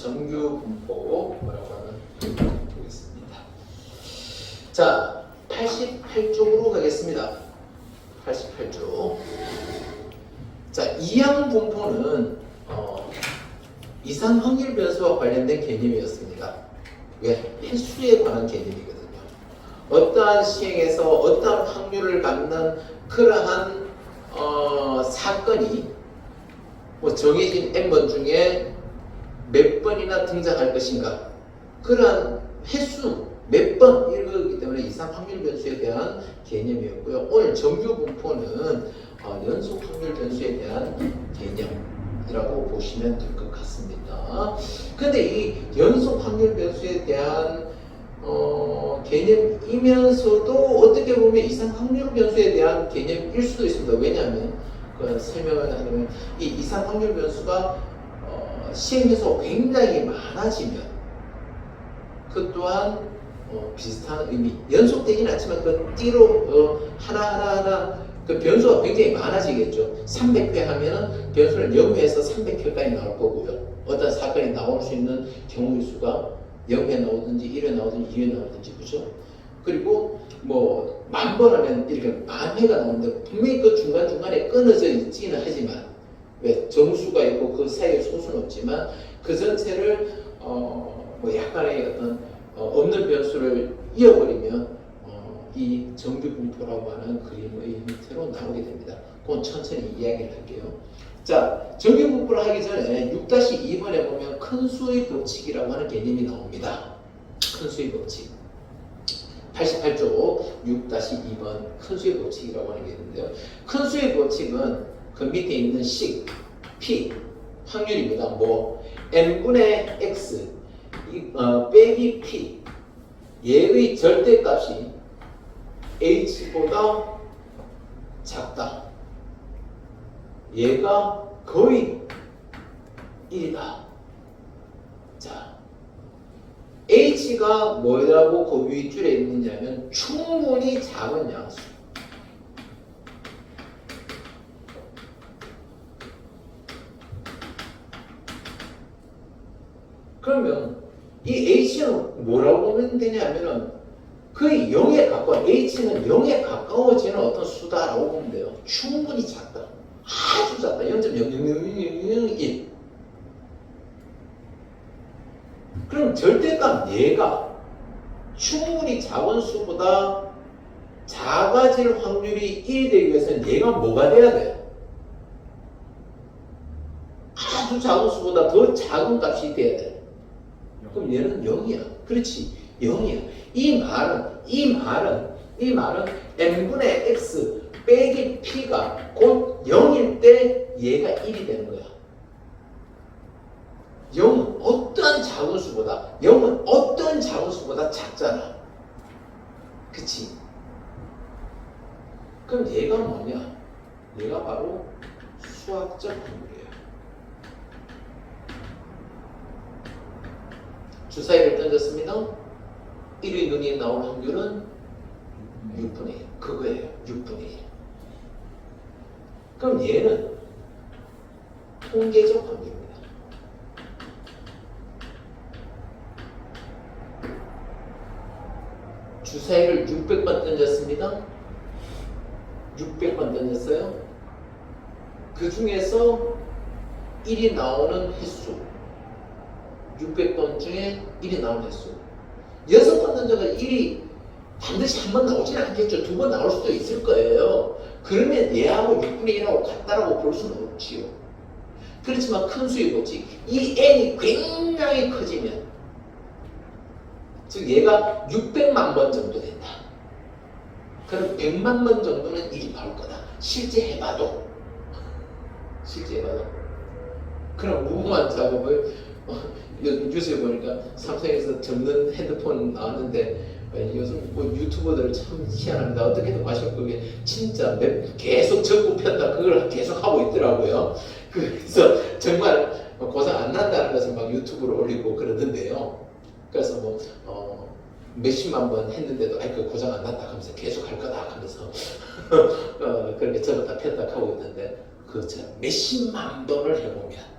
정규 분포라고 보겠습니다. 자, 88쪽으로 가겠습니다. 88쪽. 자, 이항 분포는 이상 확률 변수와 관련된 개념이었습니다. 왜? 횟수에 관한 개념이거든요. 어떠한 시행에서 어떠한 확률을 갖는 그러한 사건이 뭐 정해진 n번 중에 몇 번이나 등장할 것인가, 그러한 횟수 몇 번 이거기 때문에 이상 확률 변수에 대한 개념이었고요. 오늘 정규 분포는 연속 확률 변수에 대한 개념이라고 보시면 될 것 같습니다. 근데 이 연속 확률 변수에 대한 개념이면서도 어떻게 보면 이상 확률 변수에 대한 개념일 수도 있습니다. 왜냐하면 설명을 하려면 이 이상 확률 변수가 시행해서 굉장히 많아지면 그 또한 비슷한 의미, 연속되지는 않지만 그 띠로 하나하나 그 변수가 굉장히 많아지겠죠. 300회 하면은 변수는 0회에서 300회까지 나올 거고요. 어떤 사건이 나올 수 있는 경우의 수가 0회 나오든지 1회 나오든지 2회 나오든지, 그죠? 그리고 뭐 10,000번 하면 이렇게 10,000회가 나오는데 분명히 그 중간중간에 끊어져 있지는 하지만, 왜? 정수가 있고 그 사이에 소수는 없지만 그 전체를 뭐 약간의 어떤 없는 변수를 이어버리면 이 정규 분포라고 하는 그림의 형태로 나오게 됩니다. 그건 천천히 이야기를 할게요. 자, 정규 분포를 하기 전에 6-2번에 보면 큰 수의 법칙이라고 하는 개념이 나옵니다. 큰 수의 법칙. 88쪽 6-2번 큰 수의 법칙이라고 하는 게 있는데요. 큰 수의 법칙은 그 밑에 있는 식, p, 확률입니다. 뭐 n분의 x 빼기 p, 얘의 절대값이 h보다 작다. 얘가 거의 1이다. 자, h가 뭐라고 그 윗줄에 있느냐면 충분히 작은 양수. 그러면 이 h는 뭐라고 보면 되냐면은 거의 0에 가까워, h는 0에 가까워지는 어떤 수다라고 보면 돼요. 충분히 작다. 아주 작다. 0.00001. 그럼 절대값 얘가 충분히 작은 수보다 작아질 확률이 1이 되기 위해서는 얘가 뭐가 돼야 돼? 아주 작은 수보다 더 작은 값이 돼야 돼. 그럼 얘는 0이야. 그렇지, 0이야. 이 말은 n분의 x 빼기 p가 곧 0일 때 얘가 1이 되는 거야. 0은 어떠한 작은 수보다 작잖아. 그치? 그럼 얘가 뭐냐? 얘가 바로 수학적 확률이에요. 주사위를 던졌습니다. 1의 눈이 나올 확률은 6분의 1. 그거예요. 6분의 1. 그럼 얘는 통계적 확률입니다. 주사위를 600번 던졌습니다. 600번 던졌어요. 그 중에서 1이 나오는 횟수, 600번 중에 1이 나오는 횟수, 6번 던져가 1이 반드시 한 번 나오지는 않겠죠. 2번 나올 수도 있을 거예요. 그러면 얘하고 6분의 1하고 같다라고 볼 수는 없지요. 그렇지만 큰 수의 법칙, 이 n이 굉장히 커지면, 즉 얘가 600만 번 정도 된다. 그럼 100만 번 정도는 1이 나올 거다. 실제 해봐도. 그럼 무모한 작업을 뉴스에 보니까 삼성에서 접는 핸드폰 나왔는데, 요즘 뭐 유튜버들 참 희한합니다. 어떻게든 과시면 그게 진짜 계속 접고 편다, 그걸 계속 하고 있더라고요. 그래서 정말 고생 안 난다는 것을 막 유튜브로 올리고 그러던데요. 그래서 뭐 몇십만 번 했는데도 그 고장 안 났다 하면서 계속 할 거다 하면서 그렇게 접었다 폈다 하고 있는데, 그 몇십만 번을 해보면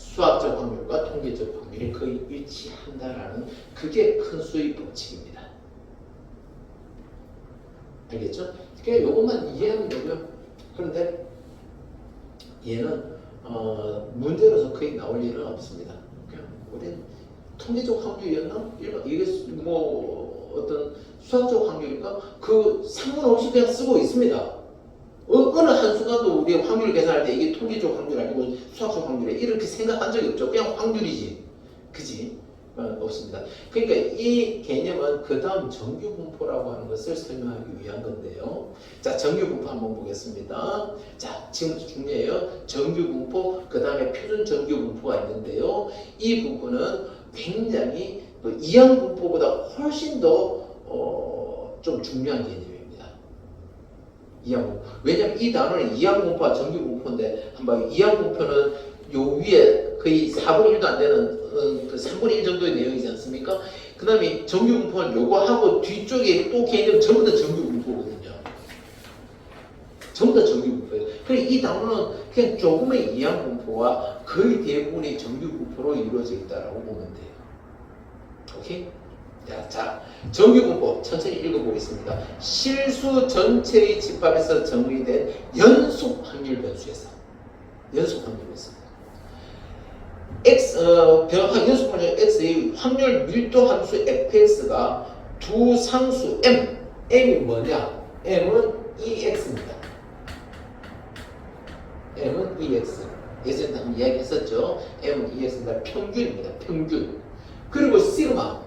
수학적 확률과 통계적 확률이 거의 일치한다라는 그게 큰 수의 법칙입니다. 알겠죠? 그러니까 이것만 이해하면 되고요. 그런데 얘는 문제로서 거의 나올 일은 없습니다. 그냥 우리는 통계적 확률이었나? 이게 뭐 어떤 수학적 확률인가? 그 상관없이 그냥 쓰고 있습니다. 어느 한순간도 우리 확률 계산할 때 이게 통계적 확률 아니고 수학적 확률이야 이렇게 생각한 적이 없죠. 그냥 확률이지. 그지? 없습니다. 그러니까 이 개념은 그 다음 정규분포라고 하는 것을 설명하기 위한 건데요. 자, 정규분포 한번 보겠습니다. 자, 지금부터 중요해요. 정규분포, 그 다음에 표준 정규분포가 있는데요. 이 부분은 굉장히 이항분포보다 훨씬 더 좀 중요한 개념입니다. 이항분포. 왜냐하면 이 단어는 이항분포와 정규분포인데 한번 이항분포는 요 위에 거의 4분의 1도 안 되는 그 3분의 1 정도의 내용이지 않습니까? 그 다음에 정규분포는 요거하고 뒤쪽에 또 개념 전부 다 정규분포거든요. 전부 다 정규분포예요. 그래서 이 단어는 그냥 조금의 이항분포와 거의 대부분의 정규분포로 이루어져 있다고 보면 돼요. 오케이? 자, 정규분포 천천히 읽어보겠습니다. 실수 전체의 집합에서 정의된 연속 확률 변수에서 병합 연속 확률 x의 확률 밀도 함수 fx가 두 상수 m이 뭐냐? m은 ex입니다. m은 ex. 예전에 한번 이야기했었죠. m은 ex입니다. 평균입니다. 평균. 그리고 시그마는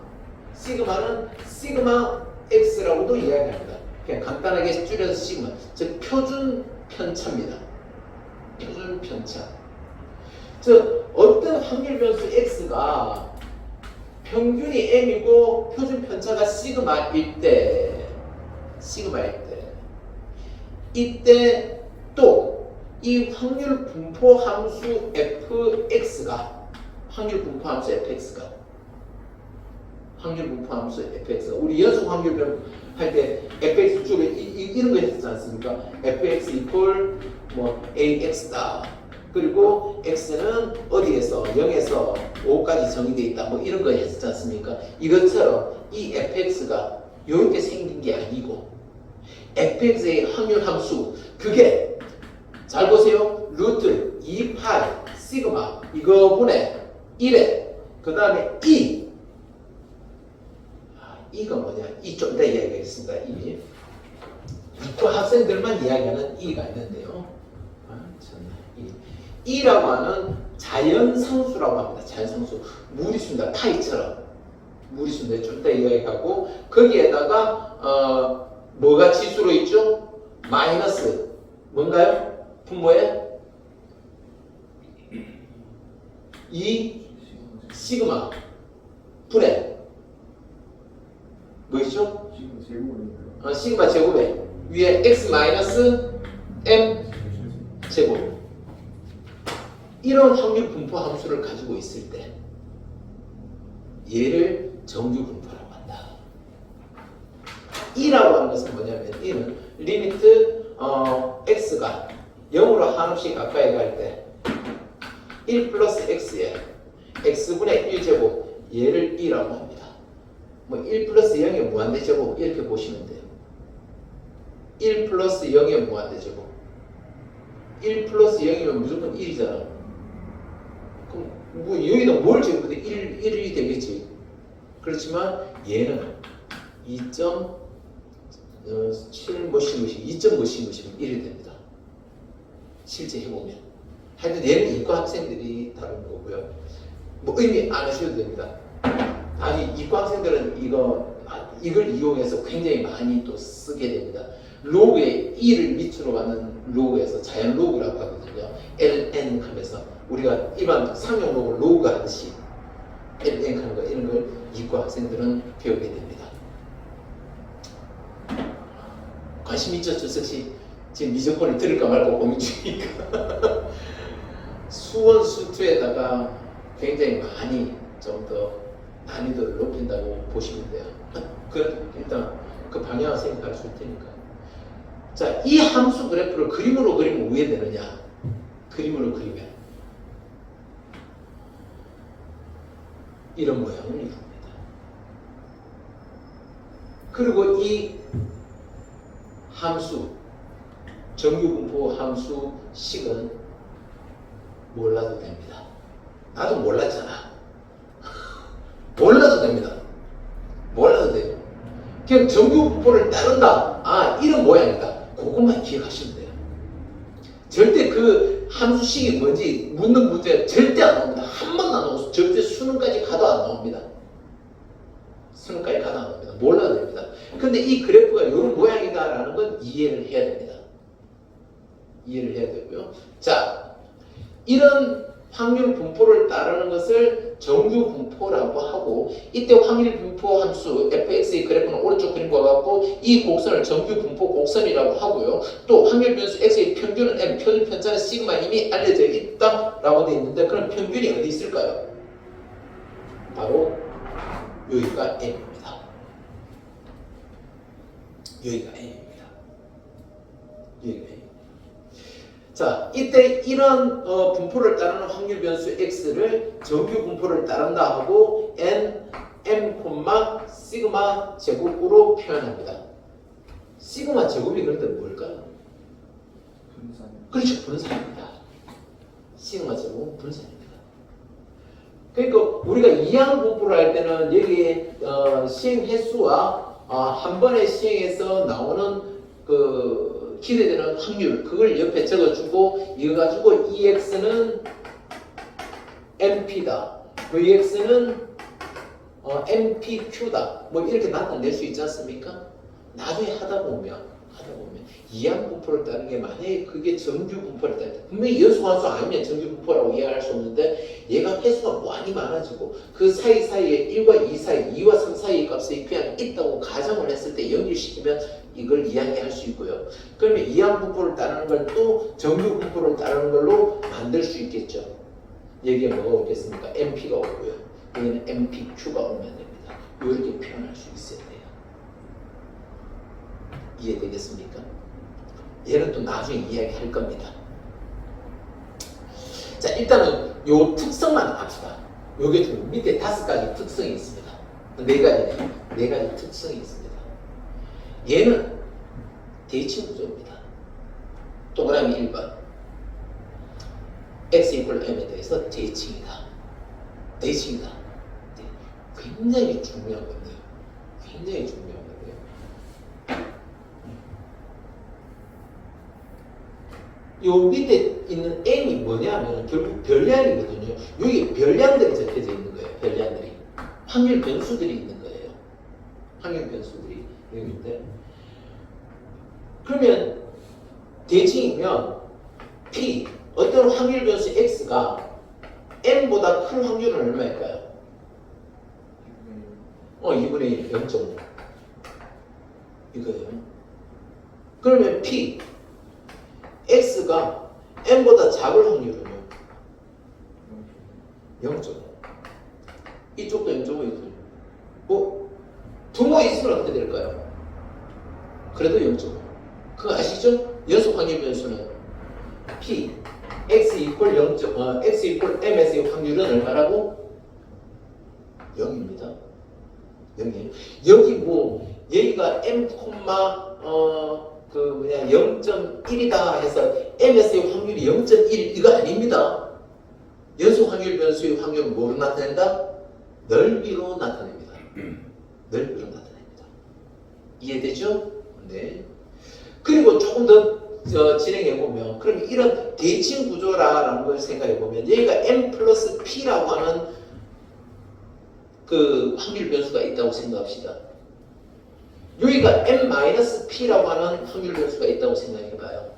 시그마 x라고도 이야기합니다. 그냥 간단하게 줄여서 시그마. 즉 표준 편차입니다. 표준 편차. 즉 어떤 확률 변수 x가 평균이 m이고 표준 편차가 시그마일 때 이때 또 이 확률 분포 함수 fx가 우리 연속 확률 할 때 fx 쪽에 이런 거 했었지 않습니까? fx 이퀄 뭐 ax다. 그리고 x는 어디에서 0에서 5까지 정의되어 있다. 뭐 이런 거 했었지 않습니까? 이것처럼 이 fx가 이렇게 생긴 게 아니고 fx의 확률 함수 그게 잘 보세요. 루트 2파이 시그마 이거분의 1에 그 다음에 이가 뭐냐? 좀 이따 이야기하겠습니다. 또 학생들만 이야기하는 이가 있는데요. 이라고 하는 자연상수라고 합니다. 자연상수. 무리수입니다. 파이처럼. 무리수인데 좀 이따 이야기하고 거기에다가 뭐가 지수로 있죠? 마이너스 뭔가요? 분모에 2 시그마 분의 뭐있죠? 시그마 제곱에 위에 x 마이너스 m 제곱 이런 확률 분포 함수를 가지고 있을 때 얘를 정규 분포라고 한다. 이라고 하는 것은 뭐냐면 이는 리미트 x가 0으로 한없이 가까이 갈 때 1 플러스 x에 x분의 1제곱 얘를 2라고 합니다. 뭐 1 플러스 0의 무한대제곱 이렇게 보시면 돼요. 1 플러스 0의 무한대제곱 1 플러스 0이면 무조건 1이잖아. 그럼 뭐 여기다 뭘 적으면 1이 되겠지. 그렇지만 얘는 2.7 뭐시 2점 뭐시면 1이 됩니다. 실제 해보면. 하여튼 얘는 이과 학생들이 다른 거고요. 뭐 의미 안 하셔도 됩니다. 아니 이과 학생들은 이걸 이용해서 굉장히 많이 또 쓰게 됩니다. 로그에 2를 밑으로 하는 로그에서 자연 로그라고 하거든요. ln 하면서 우리가 일반 상용 로그 하듯이 ln 하는 거 이런 걸 이과 학생들은 배우게 됩니다. 관심 있죠, 주석 씨? 지금 미적분을 들을까 말까 고민 중이니까. 수원 수투에다가 굉장히 많이 좀 더 난이도를 높인다고 보시면 돼요. 일단 그 방향을 생각해 줄 테니까. 자, 이 함수 그래프를 그림으로 그리면 왜 되느냐? 그림으로 그리면 이런 모양을 이룹니다. 그리고 이 함수, 정규분포 함수 식은 몰라도 됩니다. 나도 몰랐잖아. 몰라도 됩니다. 몰라도 돼요. 그냥 정규분포를 따른다. 아, 이런 모양이다. 그것만 기억하시면 돼요. 절대 그 함수식이 뭔지 묻는 문제 절대 안 나옵니다. 한 번도 안 나오고 절대 수능까지 가도 안 나옵니다. 수능까지 가도 안 나옵니다. 몰라도 됩니다. 근데 이 그래프가 이런 모양이다라는 건 이해를 해야 됩니다. 이해를 해야 되고요. 자, 이런 확률 분포를 따르는 것을 정규 분포라고 하고, 이때 확률 분포 함수 fx의 그래프는 오른쪽 그림과 같고 이 곡선을 정규 분포 곡선이라고 하고요. 또 확률 변수 x의 평균은 m, 표준 편차는 시그마 이미 알려져 있다라고 되어 있는데, 그럼 평균이 어디 있을까요? 바로 여기가 m입니다. 여기가 m입니다. 여기가 m. 자, 이때 이런 분포를 따르는 확률 변수 x를 정규 분포를 따른다 하고 n, m, 시그마 제곱으로 표현합니다. 시그마 제곱이 그런데 뭘까요? 분산. 그렇죠, 분산입니다. 시그마 제곱은 분산입니다. 그러니까 우리가 이항 분포를 할 때는 여기에 시행 횟수와 한 번에 시행해서 나오는 그 기대되는 확률, 그걸 옆에 적어주고, 이거 가지고 EX는 MP다, VX는 MPQ다, 뭐 이렇게 나타낼 수 있지 않습니까? 나중에 하다 보면 이항 분포를 따르는 게 만약에 그게 정규 분포를 따르는, 분명히 연속함수 아니면 정규 분포라고 이해할 수 없는데, 얘가 횟수가 많이 많아지고 그 사이사이에 1과 2 사이, 2와 3 사이의 값이 그냥 있다고 가정을 했을 때 연결시키면 이걸 이야기할 수 있고요. 그러면 이항 분포를 따르는 걸 또 정규 분포를 따르는 걸로 만들 수 있겠죠. 여기에 뭐가 오겠습니까? MP가 오고요. 여기는 MPQ가 오면 됩니다. 이렇게 표현할 수 있어야 돼요. 이해되겠습니까? 얘는 또 나중에 이야기할 겁니다. 자, 일단은 요 특성만 합시다. 요게 좀 밑에 5가지 특성이 있습니다. 4가지 특성이 있습니다. 얘는 대칭 구조입니다. 동그라미 1번 x = m에 대해서 대칭이다. 대칭이다. 굉장히 중요한 건데요. 굉장히 중요한 건데요. 요 밑에 있는 n이 뭐냐면 결국 별량이거든요. 여기 별량들이 적혀져 있는 거예요. 별량들이. 확률 변수들이 있는 거예요. 확률 변수들이 여기 있는데, 그러면 대칭이면 P, 어떤 확률 변수 X가 N보다 큰 확률은 얼마일까요? 2분의 1, 0.5 이거예요. 그러면 P, X가 N보다 작을 확률은요? 0.5. 이쪽도 0.5 있고요. 분모 있으면 어떻게 될까요? 그래도 0.5. 그거 아시죠? 연속 확률 변수는 P, X = M에서의 확률은 얼마라고? 0입니다. 0이에요. 여기 여기가 M, 0.1이다 해서 M에서의 확률이 0.1 이거 아닙니다. 연속 확률 변수의 확률은 뭐로 나타낸다? 넓이로 나타냅니다. 넓이로 나타냅니다. 이해되죠? 네. 그리고 조금 더 진행해보면, 그럼 이런 대칭 구조라는 걸 생각해보면, 여기가 M 플러스 P라고 하는 그 확률 변수가 있다고 생각합시다. 여기가 M 마이너스 P라고 하는 확률 변수가 있다고 생각해봐요.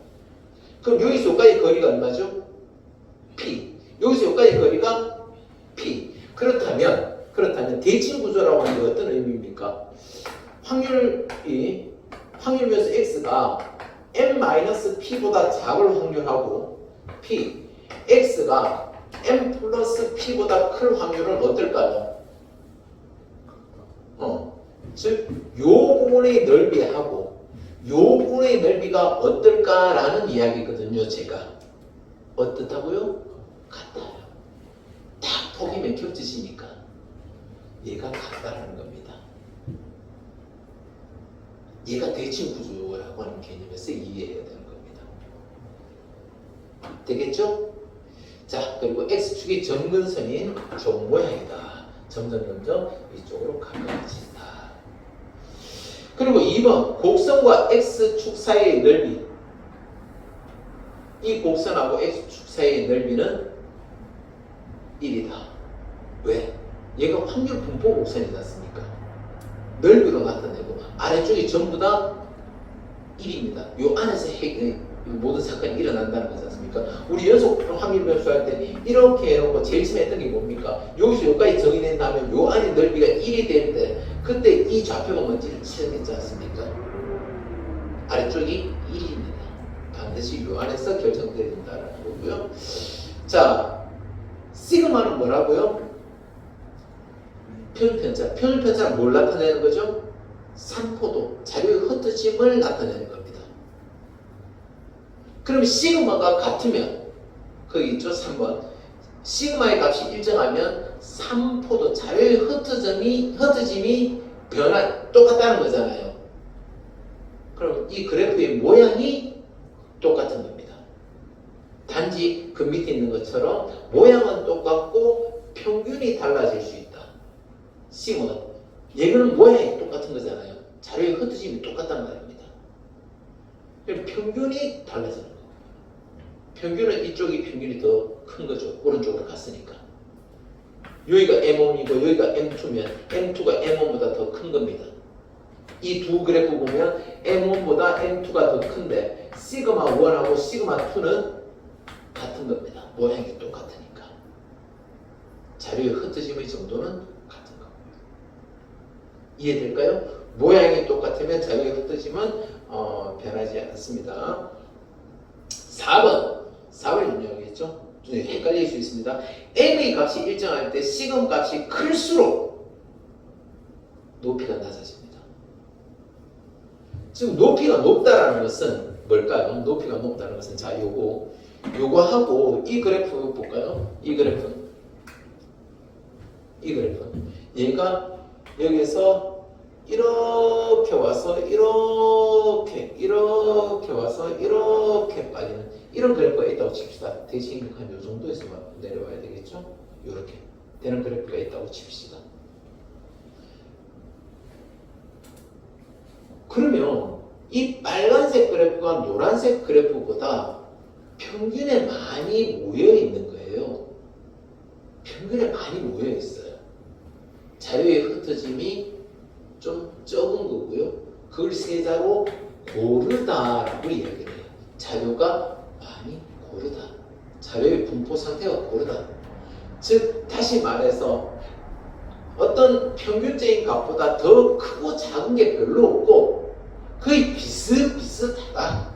그럼 여기서 여기까지 거리가 얼마죠? P. 여기서 여기까지 거리가 P. 그렇다면 대칭 구조라고 하는 게 어떤 의미입니까? 확률 변수 X가 M-P보다 작을 확률하고 P, X가 M 플러스 P보다 큰 확률은 어떨까요? 즉, 요 부분의 넓이하고 요 부분의 넓이가 어떨까라는 이야기거든요, 제가. 어떻다고요? 같아요. 딱 보기면 겹치시니까. 얘가 같다라는 겁니다. 얘가 대칭 구조라고 하는 개념에서 이해해야 되는 겁니다. 되겠죠? 자, 그리고 X축이 점근선인 종 모양이다. 점점 이쪽으로 가까워진다. 그리고 2번 곡선과 X축 사이의 넓이. 이 곡선하고 X축 사이의 넓이는 1이다. 왜? 얘가 확률 분포 곡선이지 않습니까? 넓이로 나타내고 아래쪽이 전부 다 1입니다. 요 안에서 모든 사건이 일어난다는 거지 않습니까? 우리 연속 확률 변수할 때 이렇게 해놓고 제일 처음에 했던 게 뭡니까? 여기서 여기까지 정의된 다음에 요 안에 넓이가 1이 될 때 그때 이 좌표가 뭔지를 치르겠지 않습니까? 아래쪽이 1입니다. 반드시 요 안에서 결정돼야 된다는 거고요. 자, 시그마는 뭐라고요? 표준편차. 표준편차는 뭘 나타내는 거죠? 산포도, 자료의 흩어짐을 나타내는 겁니다. 그럼 시그마가 같으면 거기 있죠? 3번. 시그마의 값이 일정하면 산포도, 자료의 흩어짐이 똑같다는 거잖아요. 그럼 이 그래프의 모양이 똑같은 겁니다. 단지 그 밑에 있는 것처럼 모양은 똑같고 평균이 달라질 수 있다. 시그마가. 얘는 모양이 똑같은 거잖아요. 자료의 흩어짐이 똑같단 말입니다. 그럼 평균이 달라지는 거예요. 평균은 이쪽이 평균이 더 큰 거죠. 오른쪽으로 갔으니까. 여기가 M1이고 여기가 M2면 M2가 M1보다 더 큰 겁니다. 이 두 그래프 보면 M1보다 M2가 더 큰데 시그마 1하고 시그마 2는 같은 겁니다. 모양이 똑같으니까. 자료의 흩어짐의 정도는 같은 겁니다. 이해될까요? 모양이 똑같으면 자료의 흩어짐은 변하지 않습니다. 4번 유념하겠죠? 헷갈릴 수 있습니다. M의 값이 일정할 때 시금 값이 클수록 높이가 낮아집니다. 지금 높이가 높다라는 것은 뭘까요? 높이가 높다는 것은 자 요거하고 이 그래프 볼까요? 이 그래프 얘가 여기서 이렇게 와서 이렇게 와서 이렇게 빠지는 이런 그래프가 있다고 칩시다. 대칭 한 요 정도에서만 내려와야 되겠죠? 이렇게 되는 그래프가 있다고 칩시다. 그러면 이 빨간색 그래프가 노란색 그래프보다 평균에 많이 모여 있는 거예요. 평균에 많이 모여 있어요. 자료의 흩어짐이 좀 적은 거고요. 그걸 세자로 고르다라고 이야기를 해요. 자료가 많이 고르다. 자료의 분포 상태가 고르다. 즉 다시 말해서 어떤 평균적인 값보다 더 크고 작은 게 별로 없고 거의 비슷비슷하다.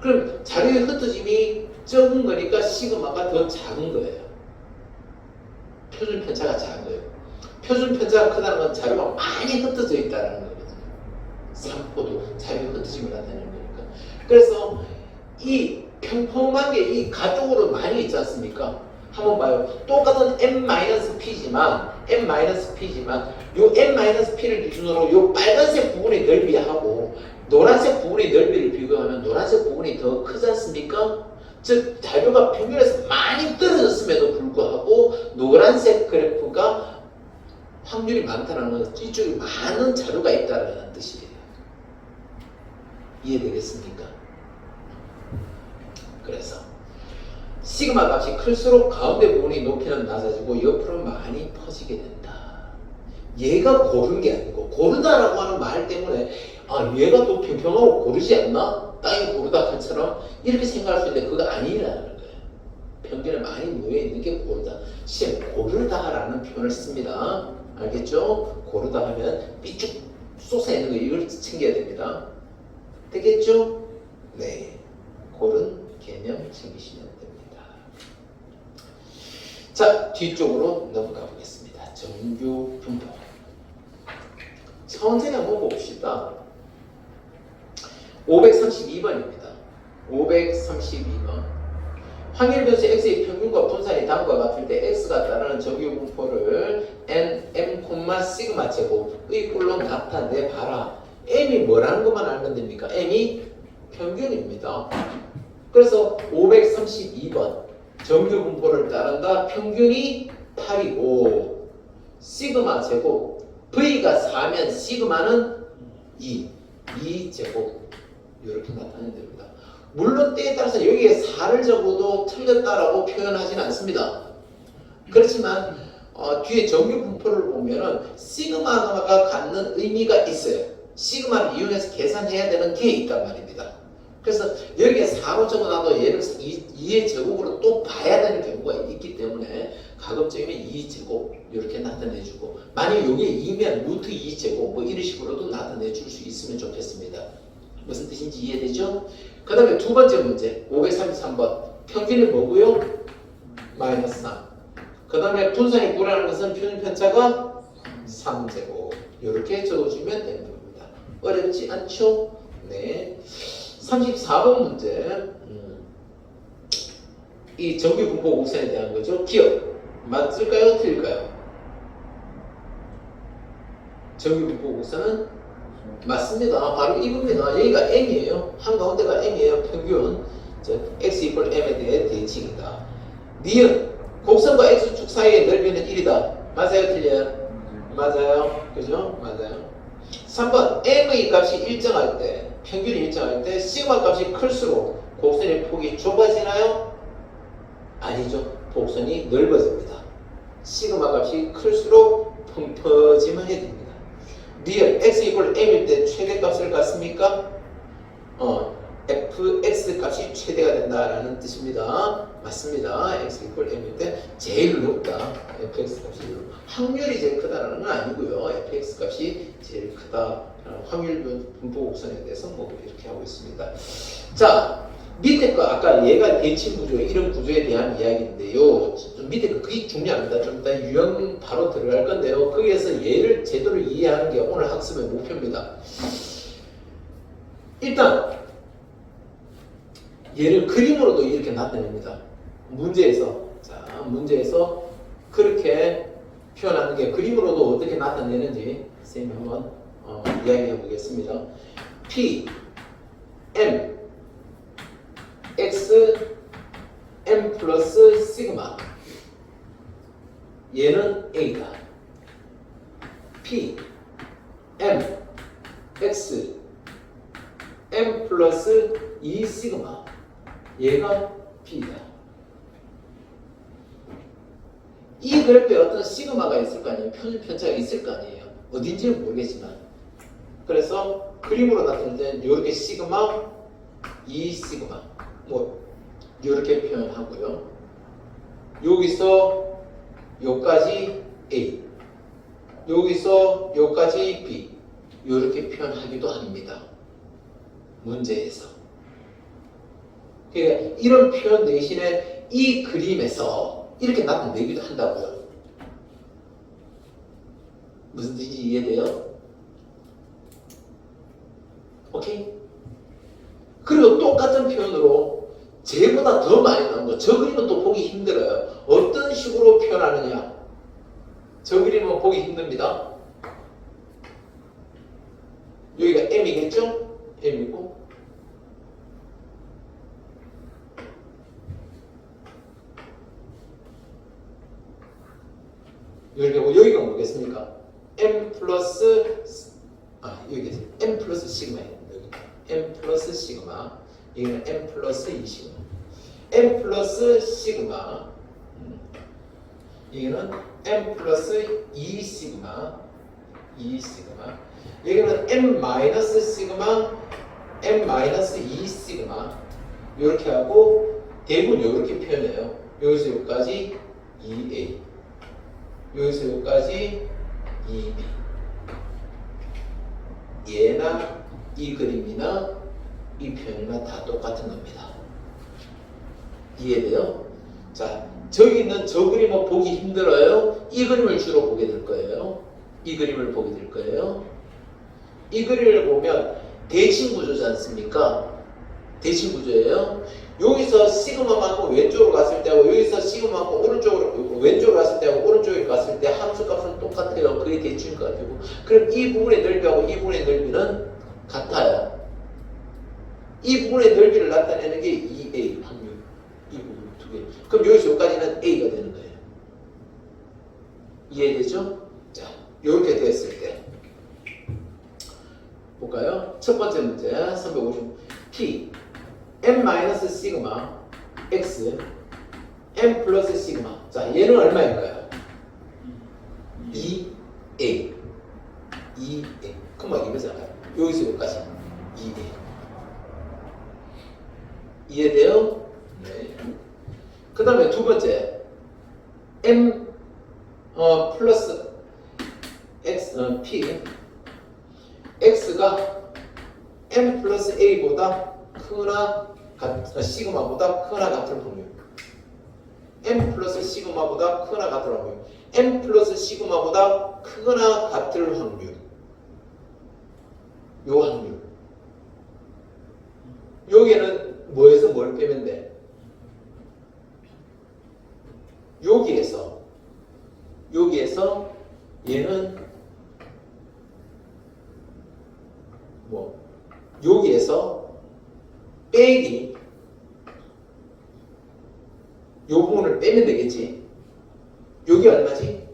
그럼 자료의 흩어짐이 적은 거니까 시그마가 더 작은 거예요. 표준 편차가 작은 거예요. 표준 편차가 크다는 건 자료가 많이 흩어져 있다는 거거든요. 산포도 자료 흩어짐을 나타내는 거니까. 그래서 이 평범한 게 이 가쪽으로 많이 있지 않습니까? 한번 봐요. 똑같은 M-P지만 요 M-P를 기준으로 요 빨간색 부분의 넓이하고 노란색 부분의 넓이를 비교하면 노란색 부분이 더 크지 않습니까? 즉 자료가 평균에서 많이 떨어졌음에도 불구하고 노란색 그래프가 확률이 많다는 건 이쪽에 많은 자료가 있다는 뜻이에요. 이해되겠습니까? 그래서 시그마 값이 클수록 가운데 부분의 높이는 낮아지고 옆으로 많이 퍼지게 된다. 얘가 고른 게 아니고 고르다라고 하는 말 때문에 얘가 또 평평하고 고르지 않나? 땅이 고르다 것처럼 이렇게 생각할 수 있는데 그거 아니라는 거예요. 평균에 많이 모여있는 게 고르다. 시험 고르다라는 표현을 씁니다. 알겠죠? 고르다 하면 삐쭉 솟아있는 거 이걸 챙겨야 됩니다. 되겠죠? 네. 고른 개념 챙기시면 됩니다. 자, 뒤쪽으로 넘어가 보겠습니다. 정규 분포. 천천히 한번 봅시다. 532번입니다. 532번. 확률 변수 x의 평균과 분산이 다음과 같을 때 x가 따르는 정규 분포를 n, m, 시그마 제곱의 꼴로 나타내 봐라. m이 뭐라는 것만 알면 됩니까? m이 평균입니다. 그래서 532번 정규 분포를 따른다. 평균이 8이고 시그마 제곱 v가 4면 시그마는 2 제곱 이렇게 나타내면 됩니다. 물론 때에 따라서 여기에 4를 적어도 틀렸다라고 표현하지는 않습니다. 그렇지만 뒤에 정규 분포를 보면은 시그마가 갖는 의미가 있어요. 시그마를 이용해서 계산해야 되는 게 있단 말입니다. 그래서 여기에 4로 적어놔도 얘를 2의 제곱으로 또 봐야 되는 경우가 있기 때문에 가급적이면 2제곱 이렇게 나타내주고, 만약 여기에 2면 루트 2제곱 뭐 이런 식으로도 나타내줄 수 있으면 좋겠습니다. 무슨 뜻인지 이해되죠? 그 다음에 두 번째 문제 533번 평균이 뭐고요? 마이너스 3. 그 다음에 분산이 9라는 것은 평균 편차가 3제곱 이렇게 적어주면 되는 겁니다. 어렵지 않죠? 네. 34번 문제 이 정규 분포 곡선에 대한 거죠. 기억 맞을까요? 틀릴까요? 정규 분포 곡선은 맞습니다. 바로 이겁니다. 여기가 m이에요. 한가운데가 m이에요. 평균 x 이퀄 m에 대해 대칭이다. 니은 곡선과 x축 사이의 넓이는 1이다. 맞아요? 틀려요? 맞아요. 그죠? 맞아요. 3번 m의 값이 일정할 때, 평균이 일정할 때 시그마 값이 클수록 곡선의 폭이 좁아지나요? 아니죠. 곡선이 넓어집니다. 시그마 값이 클수록 펑퍼짐을 해야 됩니다. 리얼 x 이퀄 m일 때 최대값을 갖습니까? fx 값이 최대가 된다라는 뜻입니다. 맞습니다. x 이퀄 m일 때 제일 높다. fx 값이 확률이 제일 크다라는 건 아니고요. fx 값이 제일 크다. 확률 분포 곡선에 대해서 뭐 이렇게 하고 있습니다. 자, 밑에 거 아까 얘가 대칭 구조 이런 구조에 대한 이야기인데요. 밑에 거 그게 중요합니다. 좀 이따 유형 바로 들어갈 건데요. 거기에서 얘를 제대로 이해하는 게 오늘 학습의 목표입니다. 일단 얘를 그림으로도 이렇게 나타냅니다. 문제에서 문제에서 그렇게 표현하는 게 그림으로도 어떻게 나타내는지 선생님이 한번 이야기해 보겠습니다. P, M, X, M 플러스 시그마 얘는 A다. P, M, X, M 플러스 2 시그마 얘가 B다. 이 그래프에 어떤 시그마가 있을 거 아니에요. 평균 편차가 있을 거 아니에요. 어딘지는 모르겠지만. 그래서 그림으로 나타낼 때는 이렇게 시그마, 2 시그마 뭐 이렇게 표현하고요. 여기서 여기까지 A, 여기서 여기까지 B 이렇게 표현하기도 합니다. 문제에서. 그러니까 이런 표현 대신에 이 그림에서 이렇게 나타내기도 한다고요. 무슨 뜻인지 이해돼요? 오케이? 그리고 똑같은 표현으로 쟤보다 더 많이 나온 거, 저 그림은 또 보기 힘들어요. 어떤 식으로 표현하느냐? 저 그림은 보기 힘듭니다. 여기가 M이겠죠? M이고 여기가 뭐겠습니까? M 플러스 여기 M 플러스 시그마예요. 여기 M 플러스 시그마 여기는 M 플러스 2 시그마 M 플러스 시그마 여기는 M 플러스 2 시그마 2 시그마 여기는 M 마이너스 시그마 M 마이너스 2 시그마 이렇게 하고 대부분 이렇게 표현해요. 여기서 여기까지 2A 여기서 여기까지 2B 얘나 이 그림이나 이 표현이나 다 똑같은 겁니다. 이해돼요? 자, 저기 있는 저 그림은 보기 힘들어요. 이 그림을 주로 보게 될 거예요. 이 그림을 보게 될 거예요. 이 그림을 보면 대칭 구조지 않습니까? 대칭 구조예요. 여기서 시그마만큼 왼쪽으로 갔을 때하고 여기서 시그마만큼 오른쪽으로 왼쪽으로 갔을 때하고 오른쪽으로 갔을 때 함수 값은 똑같아요. 그게 대칭인 것 같고. 그럼 이 부분의 넓이하고 이 부분의 넓이는 같아요. 이 부분의 넓이를 나타내는 게 2a 확률. 이 부분 두 개. 그럼 여기서 여기까지는 a가 되는 거예요. 이해되죠? 자, 이렇게 됐을 때 볼까요? 첫 번째 문제 350 p m 마이너스 시그마 x m 플러스 시그마. 자, 얘는 얼마일까요? 2a 2a. 그만 이거잖아. 여기서 여기까지 2a. 이해돼요? 네. 그 다음에 두 번째 m 플러스 x p x가 m 플러스 a보다 크거나 시그마보다 크거나 같은 확률. m 플러스 시그마보다 크거나 같은 확률. m 플러스 시그마보다 크거나 같을 확률. 요 확률. 여기에는 뭐에서 뭘 빼면 돼? 여기에서 얘는 뭐 여기에서 빼기 요 부분을 빼면 되겠지. 여기 얼마지?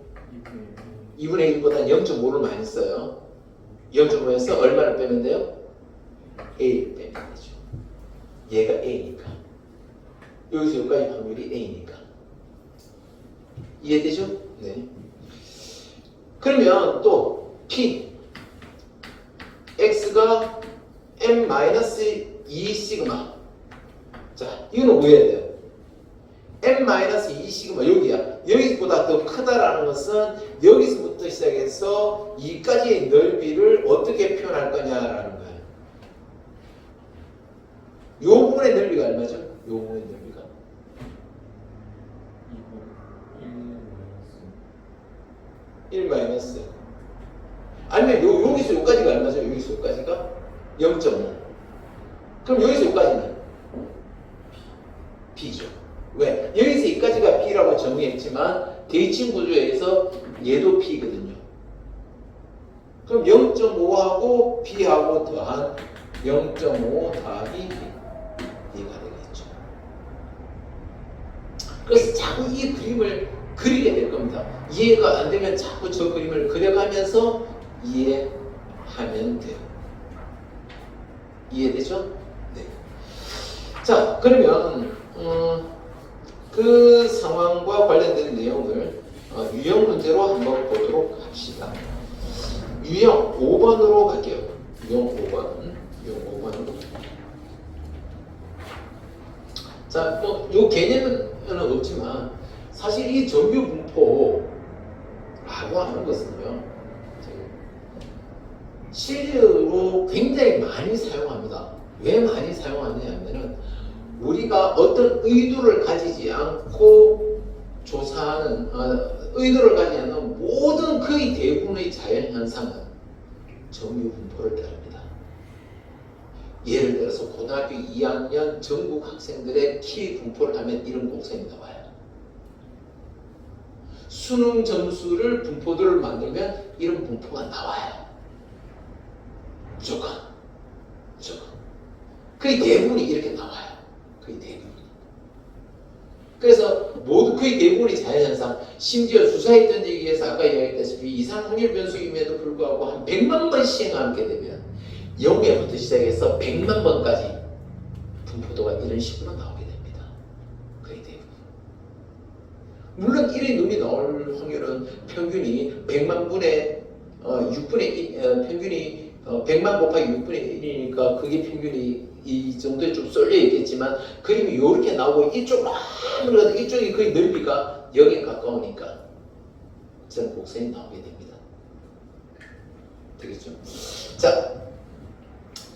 2분의 1보다 0.5를 많이 써요. 0.5에서 얼마를 빼면 돼요? A를 빼면 되죠. 얘가 A니까. 여기서 여기까지 확률이 A니까. 이해되죠? 네. 그러면 또 P X가 M-2 시그마. 자, 이거는 뭐 해야 돼요? M-2 시그마 여기야. 여기보다 더 크다라는 것은 여기서부터 시작해서 2까지의 넓이를 어떻게 표현할 거냐라는 거예요. 요 부분의 넓이가 얼마죠? 요 부분의 넓이가 1 마이너스. 아니면 여기서 여기까지가 얼마죠? 여기서 여기까지가 0.5. 그럼 여기서 여기까지는 B죠. 왜? 여기서 여기까지가 B라고 정의했지만 대칭 구조에서 얘도 B거든요. 그럼 0.5하고 B하고 더한 0.5 더하기 B. 얘가 되겠죠. 그래서 자꾸 이 그림을 그리게 될 겁니다. 이해가 안 되면 자꾸 저 그림을 그려가면서 이해하면 돼요. 이해되죠? 네. 자, 그러면 그 상황과 관련된 내용을 유형 문제로 한번 보도록 합시다. 유형 5번으로 갈게요. 유형 5번. 유형 5번으로. 자, 뭐, 요 개념은 없지만, 사실 이 정규 분포라고 하는 것은요, 실제로 굉장히 많이 사용합니다. 왜 많이 사용하느냐면은, 우리가 어떤 의도를 가지지 않고 조사하는, 의도를 가지지 않는 모든 거의 대부분의 자연현상은 정규 분포를 따릅니다. 예를 들어서 고등학교 2학년 전국 학생들의 키 분포를 하면 이런 곡선이 나와요. 수능 점수를 분포들을 만들면 이런 분포가 나와요. 무조건. 거의 대부분이 이렇게 나와요. 거의 대부분이. 그래서 모두 거의 대부분이 자연현상, 심지어 주사위 던지기 위해서 아까 이야기했다시피 이상 확률 변수임에도 불구하고 한 100만 번 시행하게 되면 0에부터 시작해서 100만 번까지 분포도가 이런 식으로 나오게 됩니다. 거의 대부분. 물론 1의 놈이 나올 확률은 평균이 100만 분의 6분의 1, 평균이 100만 곱하기 6분의 1이니까 그게 평균이 이 정도에 좀 쏠려 있겠지만 그림이 이렇게 나오고 이쪽으로 흘러가도 이쪽이 거의 넓이가 0에 가까우니까 저는 곡선이 나오게 됩니다. 되겠죠? 자,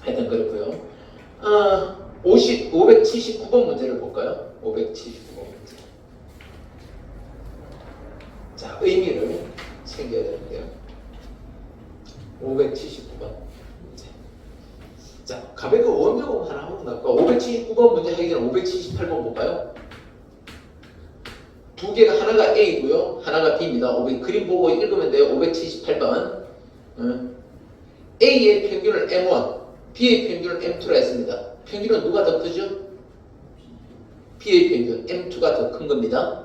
하여튼 그렇고요. 579번 문제를 볼까요? 579번 문제. 자, 의미를 챙겨야 되는데요. 579번 문제. 자, 가볍게 원배공 하나 하고 나까 579번 문제 해결 578번 볼까요? 두 개가 하나가 A고요. 하나가 B입니다. 그림 보고 읽으면 돼요. 578번. A의 평균을 M1, B의 평균을 M2라 했습니다. 평균은 누가 더 크죠? B의 평균 M2가 더 큰 겁니다.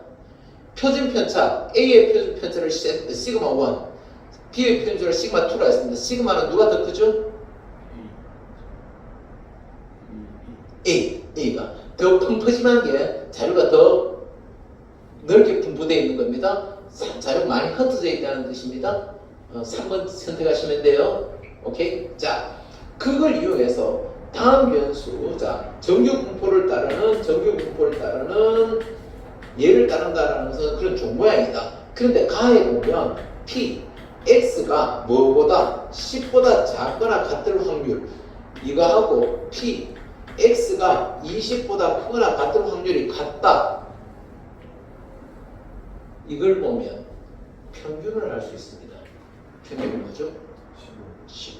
표준 편차, A의 표준 편차를 시그마 1, B의 편차를 시그마 2라 했습니다. 시그마는 누가 더 크죠? A가 더 펑퍼짐한 게 자료가 더 넓게 분포되어 있는 겁니다. 자료 많이 흩어져 있다는 뜻입니다. 3번 선택하시면 돼요. 오케이? 자, 그걸 이용해서 다음 변수, 자, 정규 분포를 따르는 얘를 따른다라는 것은 그런 종 모양이다. 그런데 가에 보면 P, X가 뭐보다 10보다 작거나 같을 확률, 이거하고 P, X가 20보다 크거나 같을 확률이 같다. 이걸 보면 평균을 알 수 있습니다. 평균이 뭐죠? 15.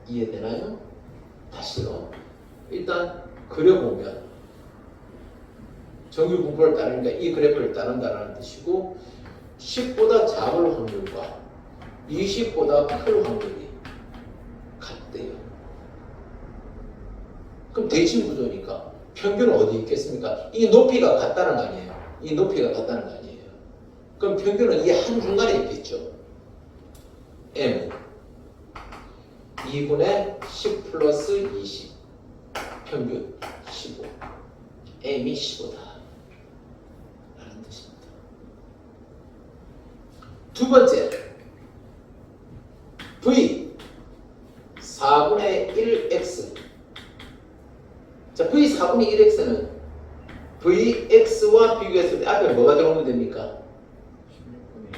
이해되나요? 다시요. 일단 그려보면 정규 분포를 따르니까 이 그래프를 따른다는 뜻이고 10보다 작을 확률과 20보다 클 확률이 같대요. 그럼 대칭 구조니까 평균은 어디 있겠습니까? 이 높이가 같다는 거 아니에요. 이 높이가 같다는 거 아니에요. 그럼 평균은 이 한 중간에 있겠죠. M은 2분의 10 플러스 20 평균 15 M이 15다 라는 뜻입니다. 두 번째 V 4분의 1x 자, V 4분의 1x는 Vx와 비교했을 때 앞에 뭐가 들어오면 됩니까?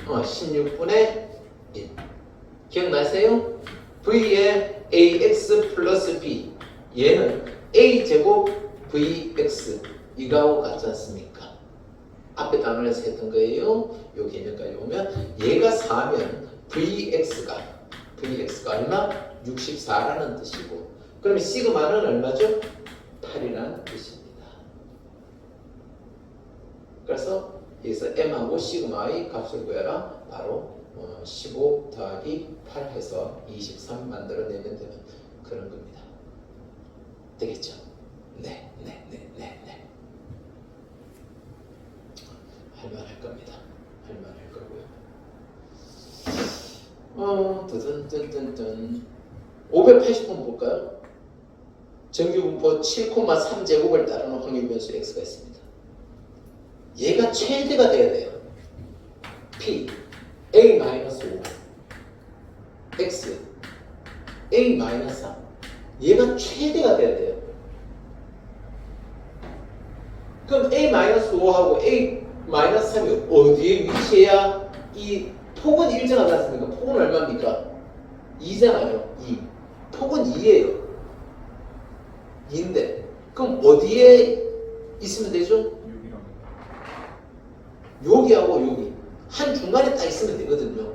16분의 1 기억나세요? V의 AX 플러스 B 얘는 A제곱 VX 이거하고 같지 않습니까? 앞에 단원에서 했던 거예요. 요 개념까지 오면 얘가 4면 VX가 얼마? 64라는 뜻이고 그러면 시그마는 얼마죠? 8이라는 뜻입니다. 그래서 여기서 M하고 시그마의 값을 구해라. 바로 15 더하기 8 해서 23 만들어내면 되는 그런 겁니다. 되겠죠? 네. 할만할 겁니다. 할만할 거고요. 580번 볼까요? 정규 분포 7,3제곱을 따르는 확률 변수 X가 있습니다. 얘가 최대가 돼야 돼요. P A-5 X A-3 얘가 최대가 돼야 돼요. 그럼 A-5하고 A-3이 어디에 위치해야 이 폭은 일정하지 않습니까? 폭은 얼마입니까? 2잖아요. 2. 폭은 2예요. 2인데 그럼 어디에 있으면 되죠? 여기하고 여기 한 중간에 딱 있으면 되거든요.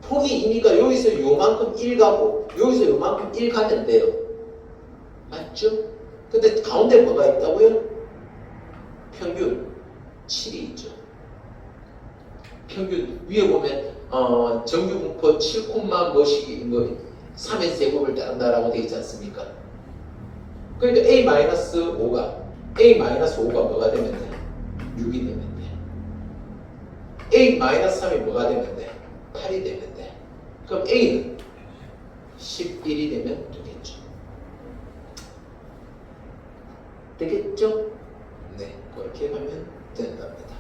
폭이 2니까 여기서 요만큼 1 가고 여기서 요만큼 1 가면 돼요. 맞죠? 근데 가운데 뭐가 있다고요? 평균 7이 있죠. 평균 위에 보면 정규 분포 7, 뭐시기 3의 제곱을 따른다라고 되어 있지 않습니까? 그러니까 A-5가 뭐가 되면 돼? 6이 되면 돼. A-3이 뭐가 되면 돼? 8이 되면 돼. 그럼 A는 11이 되면 되겠죠. 되겠죠? 네, 그렇게 가면 된답니다.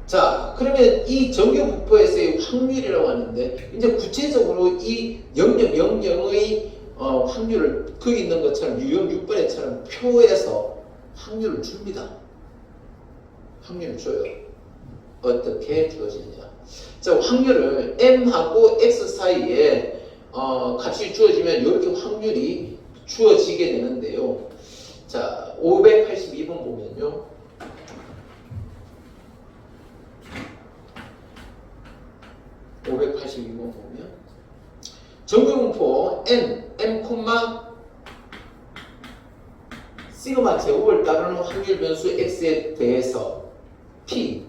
자, 그러면 이 정규 분포에서의 확률이라고 하는데 이제 구체적으로 이 0000의 확률을 거기 있는 것처럼 유형 6번에처럼 표에서 확률을 줍니다. 확률을 줘요. 어떻게 주어지느냐? 자, 확률을 M하고 X 사이에 값이 주어지면 이렇게 확률이 주어지게 되는데요. 자, 582번 보면요. 582번 보면 정규분포 m, 시그마 제곱을 따르는 확률 변수 x에 대해서 p,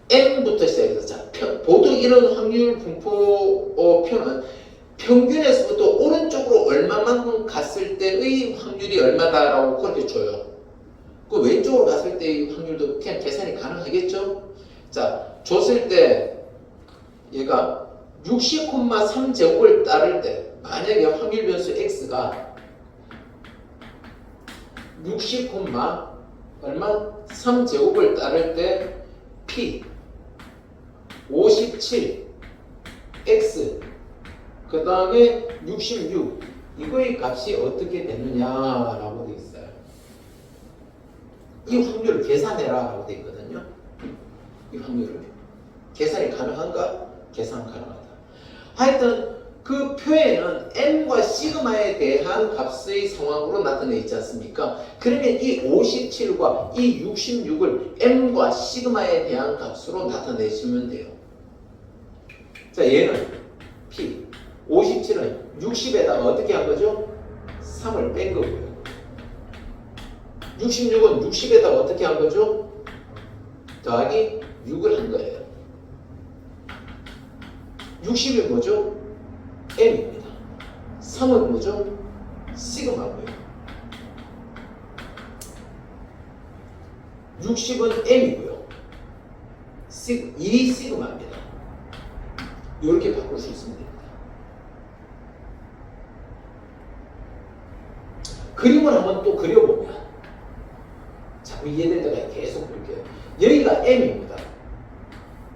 m부터 시작해서 자, 보통 이런 확률 분포 표는 평균에서부터 오른쪽으로 얼마만큼 갔을 때의 확률이 얼마다라고 그렇게 줘요. 그 왼쪽으로 갔을 때의 확률도 그냥 계산이 가능하겠죠? 자, 줬을 때 얘가 60,3 제곱을 따를 때 만약에 확률 변수 x가 60, 얼마? 3 제곱을 따를 때 p 57 x 그 다음에 66 이거의 값이 어떻게 되느냐라고 되어 있어요. 이 확률을 계산해라 라고 되어 있거든요. 이 확률을 계산이 가능한가? 계산 가능하다. 하여튼 그 표에는 m과 시그마에 대한 값의 상황으로 나타내 있지 않습니까? 그러면 이 57과 이 66을 m과 시그마에 대한 값으로 나타내시면 돼요. 자, 얘는 p 57은 60에다가 어떻게 한 거죠? 3을 뺀 거고요. 66은 60에다가 어떻게 한 거죠? 더하기 6을 한 거예요. 60이 뭐죠? m입니다. 3은 뭐죠? 시그마고요. 60은 m이고요. 2 시그마입니다. 이렇게 바꿀 수 있으면 됩니다. 그림을 한번 또 그려보면 자꾸 이해될 때가 계속 그릴게요. 여기가 m입니다.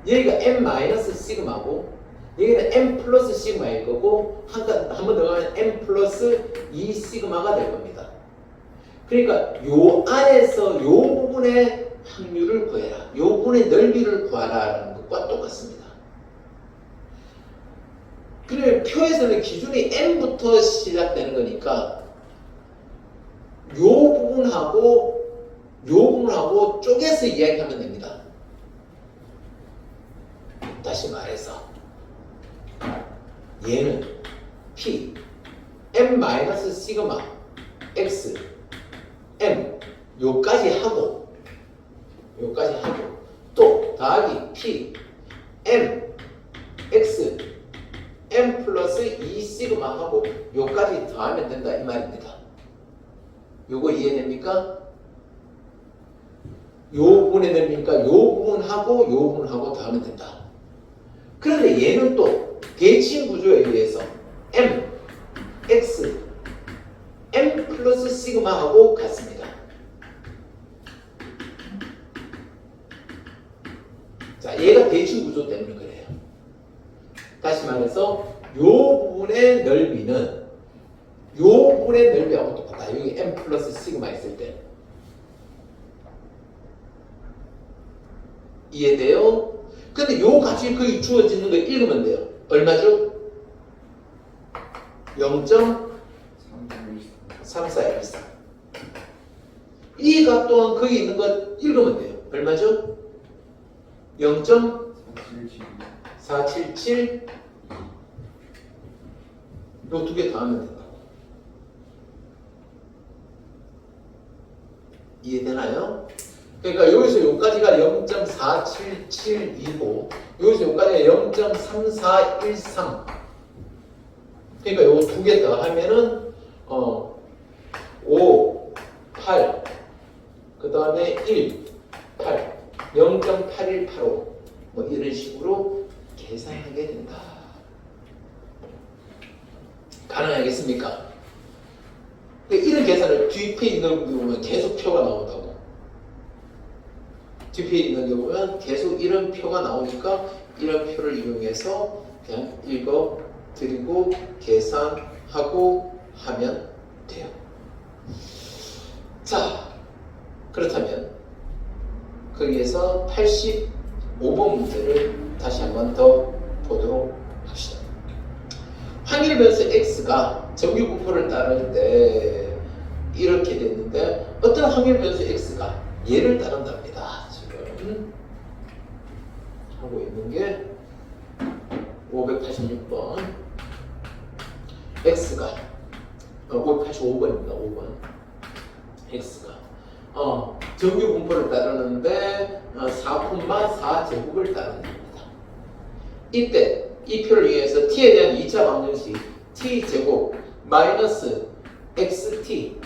여기가 m 마이너스 시그마고 여기는 m 플러스 시그마일 거고 한 번 더 가면 m 플러스 2 시그마가 될 겁니다. 그러니까 요 안에서 요 부분의 확률을 구해라. 요 부분의 넓이를 구하라는 것과 똑같습니다. 그래 표에서는 기준이 m부터 시작되는 거니까 요 부분하고 쪼개서 이야기하면 됩니다. 다시 말해서 얘는 p m 마이너스 시그마 x m 요까지 하고 또 더하기 p m x m 플러스 2 시그마 하고 요까지 더하면 된다 이 말입니다. 요거 이해됩니까? 요 부분에 됩니까? 요 부분하고 더하면 된다. 그런데 얘는 또 대칭 구조에 의해서 m, x, m 플러스 시그마하고 같습니다. 자, 얘가 대칭 구조 때문에 그래요. 다시 말해서 요 부분의 넓이는 요 부분의 넓이하고 똑같다. 여기 m 플러스 시그마 있을 때. 이해돼요? 근데 요 값이 거기 주어지는 거 읽으면 돼요. 얼마죠? 0.3414. 이 값 또한 거기 있는 거 읽으면 돼요. 얼마죠? 0.477. 요 두 개 더하면 된다고. 이해되나요? 그러니까 여기서 여기까지가 0.477이고 여기서 여기까지가 0.3413. 그러니까 요거 두 개 더 하면은 5, 8, 그 다음에 1, 8, 0.8185 뭐 이런 식으로 계산하게 된다. 가능하겠습니까? 이런 계산을 뒷페이지 있는 거 보면 계속 표가 나온다고. 뒷페이지 있는 거 보면 계속 이런 표가 나오니까 이런 표를 이용해서 그냥 읽어 드리고 계산하고 하면 돼요. 자, 그렇다면 거기에서 85번 문제를 다시 한번 더 보도록 합시다. 확률 변수 x가 정규 분포를 따를 때 이렇게 됐는데 어떤 확률 변수 x가 얘를 따른답니다. 지금 하고 있는 게 586번 x가 585번입니다. 5번 x가 정규 분포를 따르는데 4,4 제곱을 따릅니다. 이때 이 표를 이용해서 t에 대한 2차 방정식 t 제곱 마이너스 xt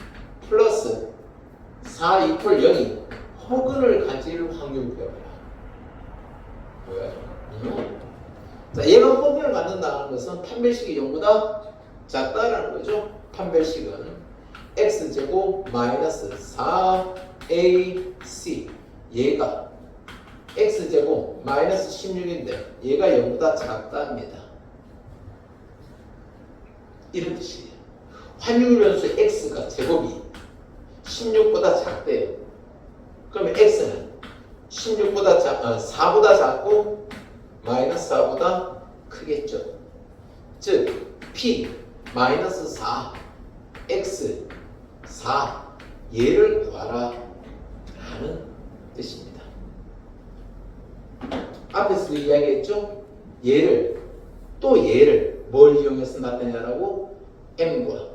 플러스 4 이퀄 0이 허근을 가질 확률 배워라. 뭐야? 자, 얘가 허근을 갖는다는 것은 판별식이 0보다 작다라는 거죠. 판별식은 x제곱 마이너스 4ac 얘가 x제곱 마이너스 16인데 얘가 0보다 작답니다. 이런 뜻이에요. 환율 변수 x가 제곱이 16보다 작대요. 그러면 x는 16보다 4보다 작고 마이너스 4보다 크겠죠. 즉 p 마이너스 4 x 4 얘를 구하라 하는 뜻입니다. 앞에서도 이야기했죠. 얘를 뭘 이용해서 나타내냐라고 m과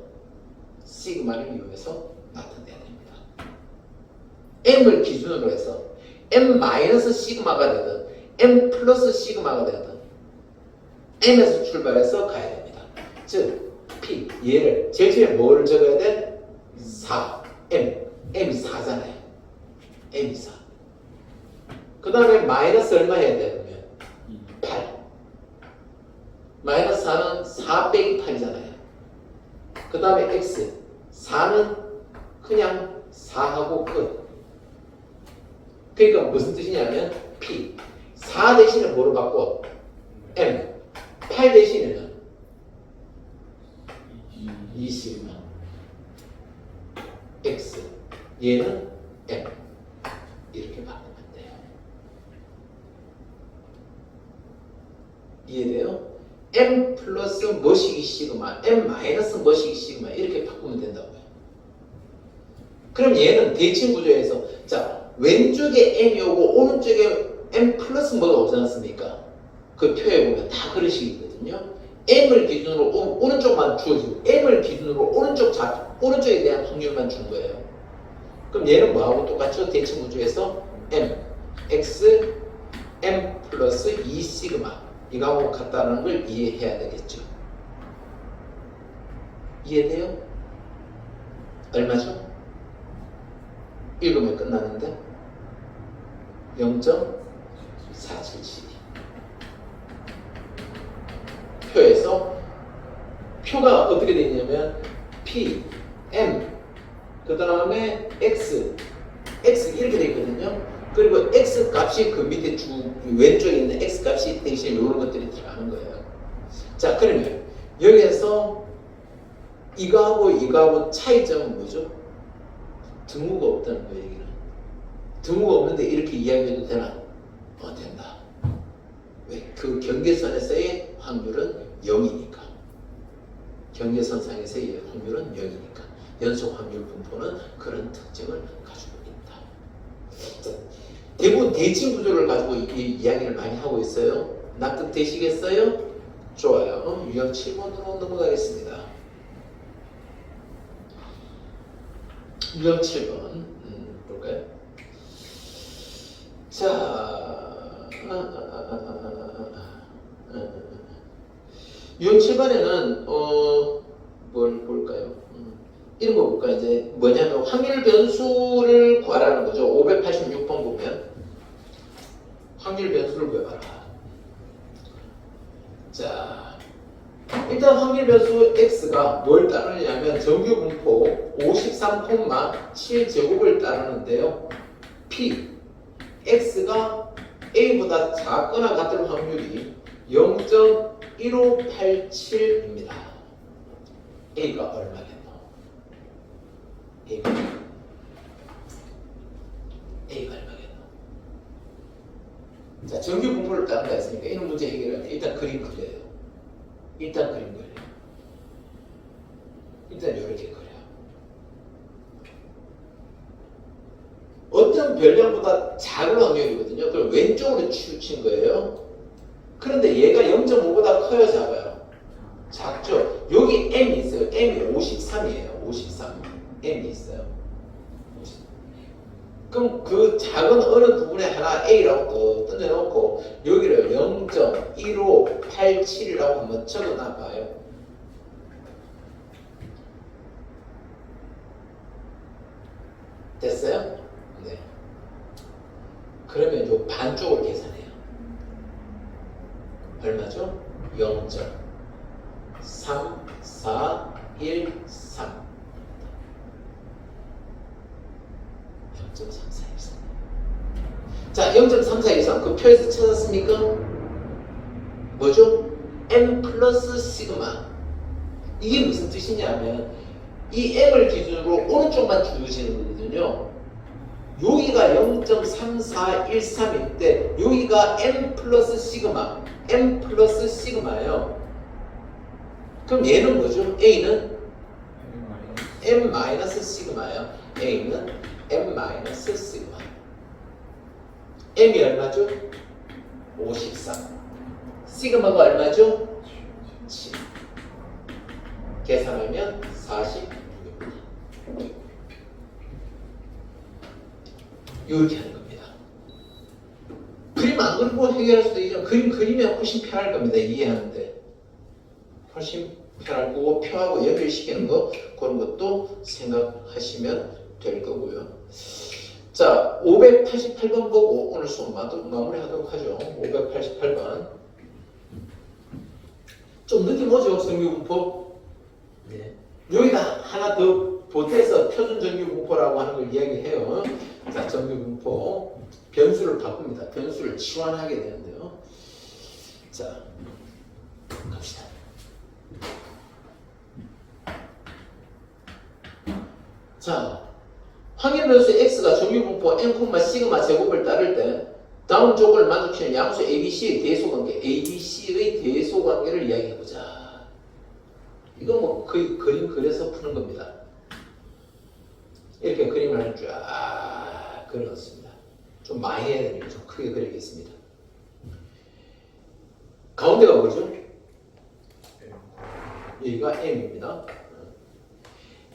시그마를 이용해서 나타내야 됩니다. m을 기준으로 해서 m 마이너스 시그마가 되든 m 플러스 시그마가 되든 m에서 출발해서 가야 됩니다. 즉 p 얘를 제일 처음에 뭐를 적어야 돼? 4 m이 4잖아요. m이 4. 그 다음에 마이너스 얼마 해야 돼? 그러면 8. 마이너스 4는 4 빼기 8이잖아요. 그 다음에 x 4는 그냥 4하고 끝. 그러니까 무슨 뜻이냐면 p 4 대신에 뭐로 바꿔? m 8 대신에는 20만 x 얘는 m 이렇게 바꾸면 돼요. 이해돼요? m 플러스 뭐시기 시그마 m 마이너스 뭐시기 시그마 이렇게 바꾸면 된다고요. 그럼 얘는 대칭 구조에서 자 왼쪽에 m이 오고 오른쪽에 m 플러스 뭐가 오지 않습니까? 그 표에 보면 다 그런 식이거든요. m을 기준으로 오른쪽만 주어지고 m을 기준으로 오른쪽에 대한 확률만 준 거예요. 그럼 얘는 뭐하고 똑같죠? 대칭 구조에서 m, x, m 플러스 2 시그마 이거하고 같다는 걸 이해해야 되겠죠. 이해돼요? 얼마죠? 읽으면 끝나는데 0.477 표에서 표가 어떻게 되냐면 P, M 그 다음에 X 이렇게 되어 있거든요. 그리고 X 값이 그 밑에 왼쪽에 있는 X 값이 대신 이런 것들이 들어가는 거예요. 자 그러면 여기에서 이거하고 차이점은 뭐죠? 등호가 없다는 거예요. 여기는 등호가 없는데 이렇게 이야기해도 되나? 된다. 왜? 그 경계선에서의 확률은 0이니까. 경계선상에서의 확률은 0이니까. 연속 확률 분포는 그런 특징을 가지고 있다. 자, 대부분 대칭 구조를 가지고 이 이야기를 많이 하고 있어요. 납득되시겠어요? 좋아요. 유형 7번으로 넘어가겠습니다. 유형 7번 볼까요? 자, 유형 7번에는 뭘 볼까요? 이런 거 볼까요? 이제 뭐냐면 확률 변수를 구하라는 거죠. 586번 보면 확률 변수를 구해봐라. 자, 일단 확률 변수 x가 뭘 따르냐면 정규 분포 53,7제곱을 따르는데요. p x가 a보다 작거나 같을 확률이 0.1587입니다. a가 얼마겠노? a가 얼마겠노? 자, 정규 분포를 따른다 했으니까 이런 문제 해결할 때 일단 그림 그려요. 일단 그림 그려요. 일단 이렇게 그려요. 어떤 별량보다 작은 확률이거든요. 그걸 왼쪽으로 치우친 거예요. 그럼 그런데 얘가 0.5보다 커요, 작아요? 작죠? 여기 m이 있어요. m이 53이에요. 53. m이 있어요. 그럼 그 작은 어느 부분에 하나 a라고 또 던져놓고 여기를 0.1587이라고 한번 적어놔 봐요. 됐어요? 네. 그러면 요 반쪽을 계산해요. 얼마죠? 0.3413. 0.3413. 자, 0.3413 그 표에서 찾았습니까? 뭐죠? m 플러스 시그마. 이게 무슨 뜻이냐면 이 m을 기준으로 오른쪽만 주어지는 거거든요. 여기가 0.3413일 때 여기가 m 플러스 시그마, m 플러스 시그마예요. 그럼 얘는 뭐죠? a는 m 마이너스 시그마예요. a는 m 마이너스 시그마. m이 얼마죠? 53. 시그마가 얼마죠? 7. 계산하면 46입니다. 이렇게 하는 겁니다. 그림 안 그리고 해결할 수도 있죠. 그림 그리면 훨씬 편할 겁니다. 이해하는데. 훨씬 편할 거고 표하고 연결시키는 거 그런 것도 생각하시면 될 거고요. 자, 588번 보고 오늘 수업 마무리하도록 하죠. 588번. 좀 느낌 오죠? 정규분포? 네. 여기다 하나 더 보태서 표준 정규분포라고 하는 걸 이야기해요. 자, 정규분포. 변수를 바꿉니다. 변수를 치환하게 되는데요. 자, 갑시다. 자, 확인변수 x가 정규분포 n, 시그마 제곱을 따를 때 다음 조건을 만족시키는 양수 ABC의 대소관계, ABC의 대소관계를 이야기해보자. 이거 뭐 거의 그림 그려서 푸는 겁니다. 이렇게 그림을 할 줄 그려놨습니다. 좀 많이 해야 됩니다. 좀 크게 그리겠습니다. 가운데가 뭐죠? 여기가 m입니다.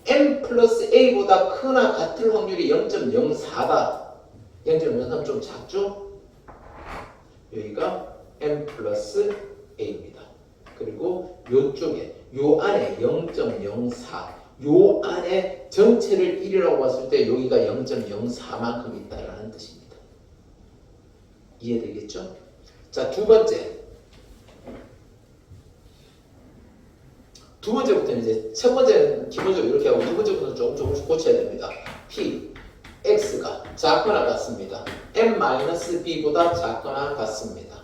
m 플러스 a보다 크나 같을 확률이 0.04다. 0.03 좀 작죠? 여기가 m 플러스 a입니다. 그리고 요쪽에 요 안에 0.04 요 안에 전체를 1이라고 봤을 때 여기가 0.04만큼 있다라는 뜻입니다. 이해되겠죠? 자, 두 번째부터는 이제 첫 번째는 기본적으로 이렇게 하고 두 번째부터는 조금씩 고쳐야 됩니다. p, x가 작거나 같습니다. m-b보다 작거나 같습니다.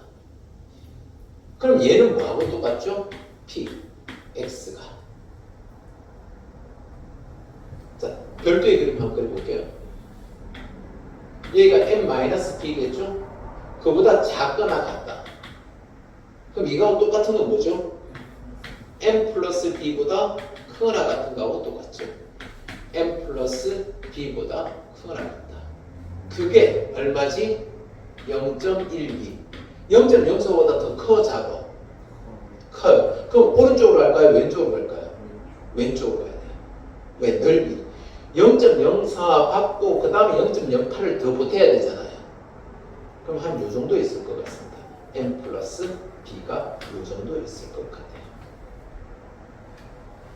그럼 얘는 뭐하고 똑같죠? p, x가. 자, 별도의 그림 한번 그려볼게요. 여기가 m-b겠죠? 그보다 작거나 같다. 그럼 이거하고 똑같은 건 뭐죠? m 플러스 b보다 크거나 같은 거하고 똑같죠. m 플러스 b보다 크거나 같다. 그게 얼마지? 0.12. 0.04보다 더 커, 작아? 커요. 그럼 오른쪽으로 갈까요? 왼쪽으로 갈까요? 왼쪽으로 가야 돼요. 왜? 넓이. 0.04 받고 그 다음에 0.08을 더 보태야 되잖아요. 그럼 한 요 정도 있을 것 같습니다. m 플러스 b가 요 정도 있을 것 같아요.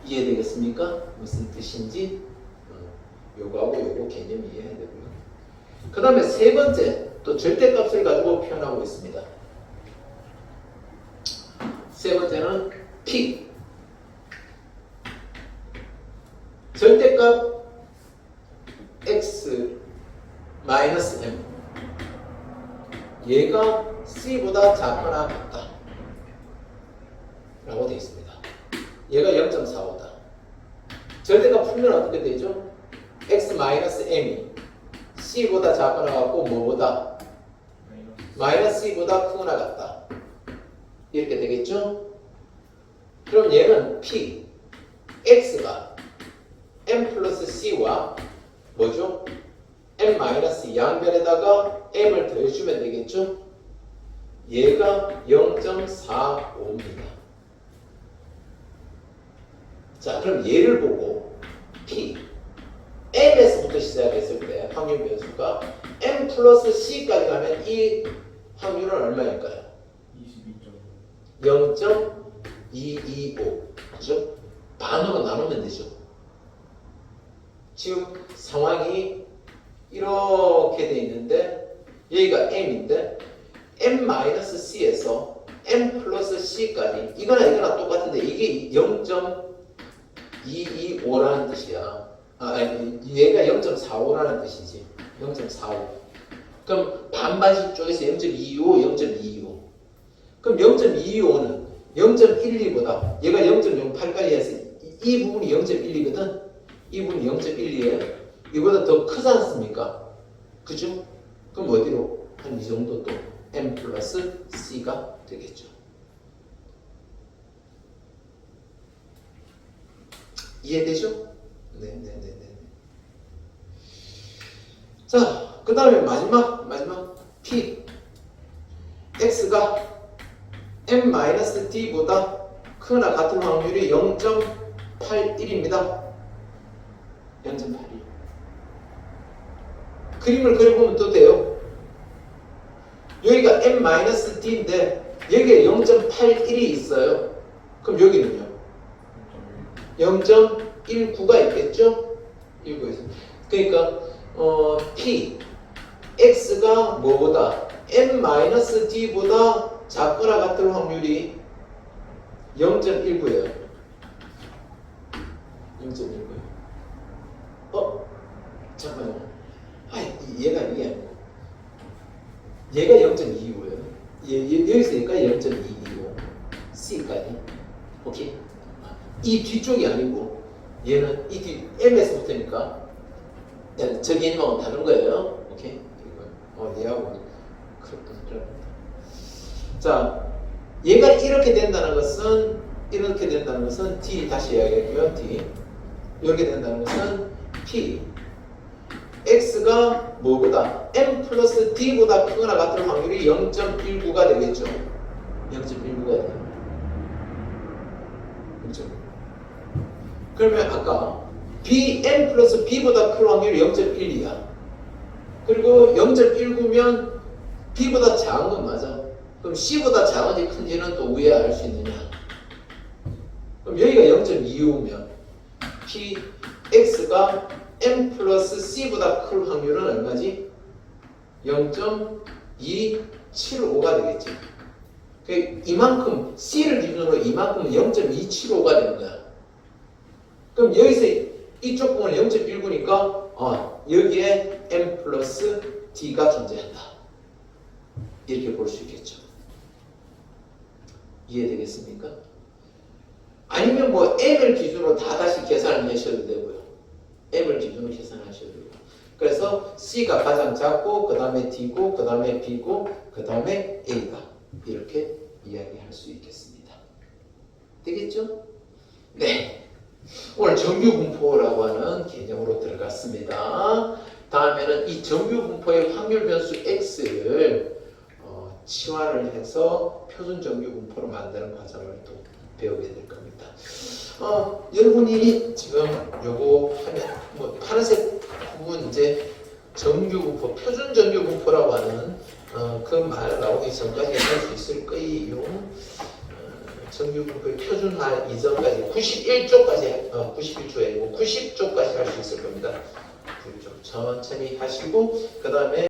이해되겠습니까? 무슨 뜻인지 요거하고 요거 개념 이해해야 되고요. 그 다음에 세 번째 또 절대값을 가지고 표현하고 있습니다. 세 번째는 p 절대값 x 마이너스 m 얘가 c보다 작거나 같다 라고 되어 있습니다. 얘가 0.45다. 절대값 풀면 어떻게 되죠? x-m이 c보다 작거나 같고 뭐보다? 마이너스 c보다 크거나 같다. 이렇게 되겠죠? 그럼 얘는 p, x가 m 플러스 c와 뭐죠? m 마이너스 양변에다가 m을 더해주면 되겠죠? 얘가 0.45입니다. 자, 그럼 얘를 보고 P, M에서부터 시작했을 때 확률 변수가 M 플러스 C까지 가면 이 확률은 얼마일까요? 22.5. 0.225. 그죠? 반으로 나누면 되죠. 지금 상황이 이렇게 돼 있는데 여기가 M인데 M-C에서 M 플러스 C까지 이거나 이거나 똑같은데 이게 0.225라는 뜻이야. 아니, 얘가 0.45라는 뜻이지. 0.45. 그럼 반반씩 쪼개서 0.225, 0.225. 그럼 0.225는 0.12보다 얘가 0.08까지 해서 이 부분이 0.12거든. 이 부분이 0.12예요. 이보다 더 크지 않습니까? 그죠? 그럼 어디로? 한 이 정도 또 M 플러스 C가 되겠죠. 이해되죠? 네네네네. 자, 그 다음에 마지막 P. X가 M-D보다 크거나 같은 확률이 0.81입니다. 0.81. 그림을 그려보면 또 돼요. 여기가 M-D인데 여기에 0.81이 있어요. 그럼 여기는요? 0.19가 있겠죠? 19에서. 그러니까 P, X가 뭐보다 M-D보다 작거나 같은 확률이 0.19예요. 0.19예요. 잠깐만요. 얘가 이게 아니고 얘가 0.25예요. 여기서 여기까지 0.225 C까지. 오케이? 이 뒤쪽이 아니고 얘는 이 뒤 M에서부터니까 저기 있는 건 다른 거예요. 오케이? 얘하고 그렇구나. 자, 얘가 이렇게 된다는 것은 D 다시 이야기할게요. D 이렇게 된다는 것은 P X가 뭐보다 M 플러스 D보다 크거나 같은 확률이 0.19가 되겠죠. 0.19가 돼요. 그렇죠? 그러면 아까 B, M 플러스 B보다 큰 확률이 0.12야. 그리고 0.19면 B보다 작은 건 맞아. 그럼 C보다 작은지 큰지는 또 위에 알 수 있느냐? 그럼 여기가 0.25면 P, X가 M 플러스 C보다 큰 확률은 얼마지? 0.275가 되겠지. 이만큼, C를 기준으로 이만큼은 0.275가 되는 거야. 그럼 여기서 이쪽 부분은 0.19니까 여기에 M 플러스 D가 존재한다. 이렇게 볼 수 있겠죠. 이해되겠습니까? 아니면 뭐 M을 기준으로 다 다시 계산을 하셔도 되고요. M을 기준으로 계산하셔도 되고. 그래서 C가 가장 작고 그 다음에 D고 그 다음에 B고 그 다음에 A가 이렇게 이야기할 수 있겠습니다. 되겠죠? 네. 오늘 정규분포라고 하는 개념으로 들어갔습니다. 다음에는 이 정규분포의 확률 변수 X를 치환을 해서 표준 정규분포로 만드는 과정을 또 배우게 될 겁니다. 여러분이 지금 요거 하면 파란색 부분 이제 정규분포, 표준 정규분포라고 하는 그 말 나오기 전까지 할 수 있을 거예요. 정규분포의 표준화 이전까지 91쪽까지 91초에 아니고 90쪽까지 할 수 있을 겁니다. 90쪽 천천히 하시고 그 다음에